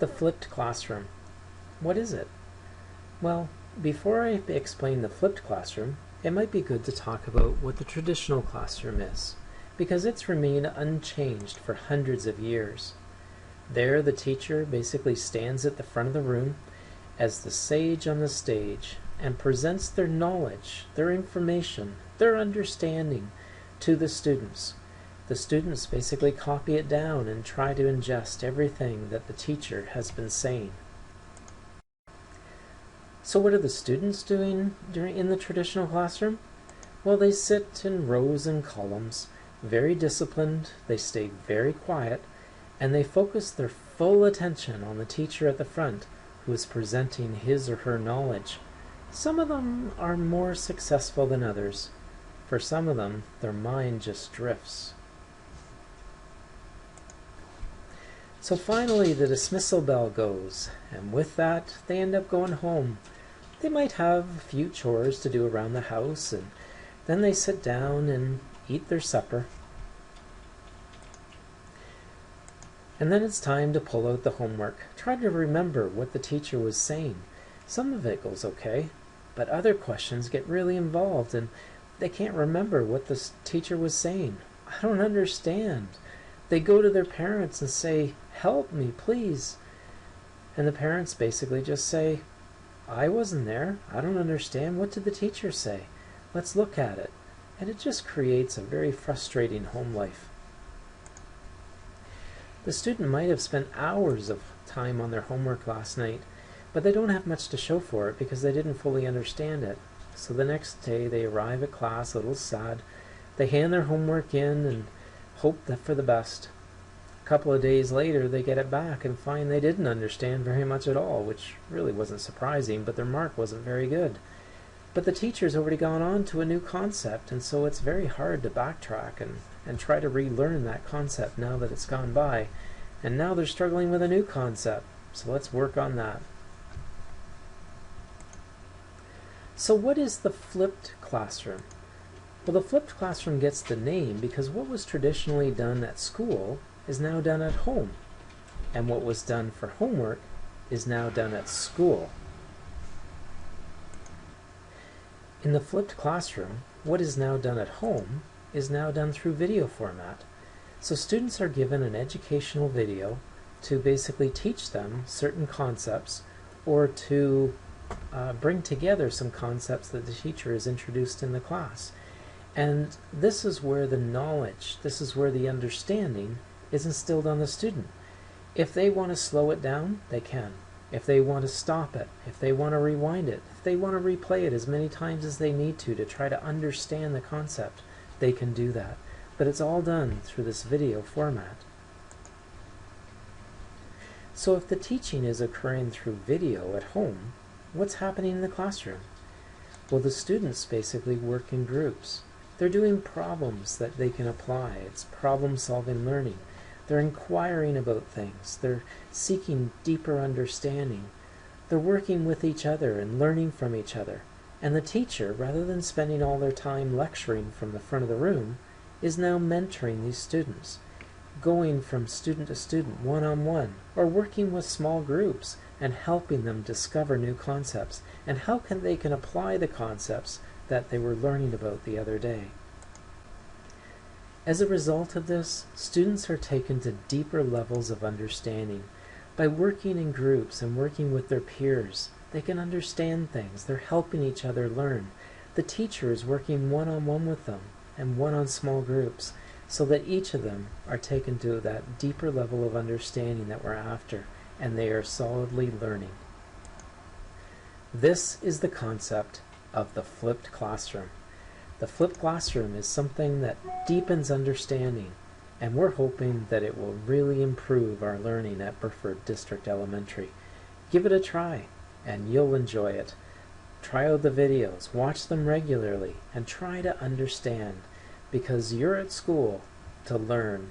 The flipped classroom. What is it? Well, before I explain the flipped classroom, it might be good to talk about what the traditional classroom is, because it's remained unchanged for hundreds of years. There, the teacher basically stands at the front of the room as the sage on the stage and presents their knowledge, their information, their understanding to the students. The students basically copy it down and try to ingest everything that the teacher has been saying. So what are the students doing in the traditional classroom? Well, they sit in rows and columns, very disciplined, they stay very quiet, and they focus their full attention on the teacher at the front who is presenting his or her knowledge. Some of them are more successful than others. For some of them, their mind just drifts. So finally the dismissal bell goes, and with that they end up going home. They might have a few chores to do around the house, and then they sit down and eat their supper. And then it's time to pull out the homework. Try to remember what the teacher was saying. Some of it goes okay, but other questions get really involved and they can't remember what the teacher was saying. I don't understand. They go to their parents and say, "Help me, please." And the parents basically just say, "I wasn't there. I don't understand. What did the teacher say? Let's look at it." And it just creates a very frustrating home life. The student might have spent hours of time on their homework last night, but they don't have much to show for it because they didn't fully understand it. So the next day they arrive at class a little sad. They hand their homework in and hope that for the best. A couple of days later they get it back and find they didn't understand very much at all, which really wasn't surprising, but their mark wasn't very good. But the teacher's already gone on to a new concept, and so it's very hard to backtrack and try to relearn that concept now that it's gone by. And now they're struggling with a new concept, so let's work on that. So what is the flipped classroom? Well, the flipped classroom gets the name because what was traditionally done at school is now done at home, and what was done for homework is now done at school. In the flipped classroom, what is now done at home is now done through video format. So students are given an educational video to basically teach them certain concepts or to bring together some concepts that the teacher has introduced in the class. And this is where the knowledge, this is where the understanding is instilled on the student. If they want to slow it down, they can. If they want to stop it, if they want to rewind it, if they want to replay it as many times as they need to try to understand the concept, they can do that. But it's all done through this video format. So if the teaching is occurring through video at home, what's happening in the classroom? Well, the students basically work in groups. They're doing problems that they can apply. It's problem-solving learning. They're inquiring about things. They're seeking deeper understanding. They're working with each other and learning from each other. And the teacher, rather than spending all their time lecturing from the front of the room, is now mentoring these students, going from student to student, one-on-one, or working with small groups and helping them discover new concepts and how they can apply the concepts that they were learning about the other day. As a result of this, students are taken to deeper levels of understanding. By working in groups and working with their peers, they can understand things. They're helping each other learn. The teacher is working one-on-one with them and one on small groups so that each of them are taken to that deeper level of understanding that we're after, and they are solidly learning. This is the concept of the flipped classroom. The flipped classroom is something that deepens understanding, and we're hoping that it will really improve our learning at Burford District Elementary. Give it a try, and you'll enjoy it. Try out the videos, watch them regularly, and try to understand, because you're at school to learn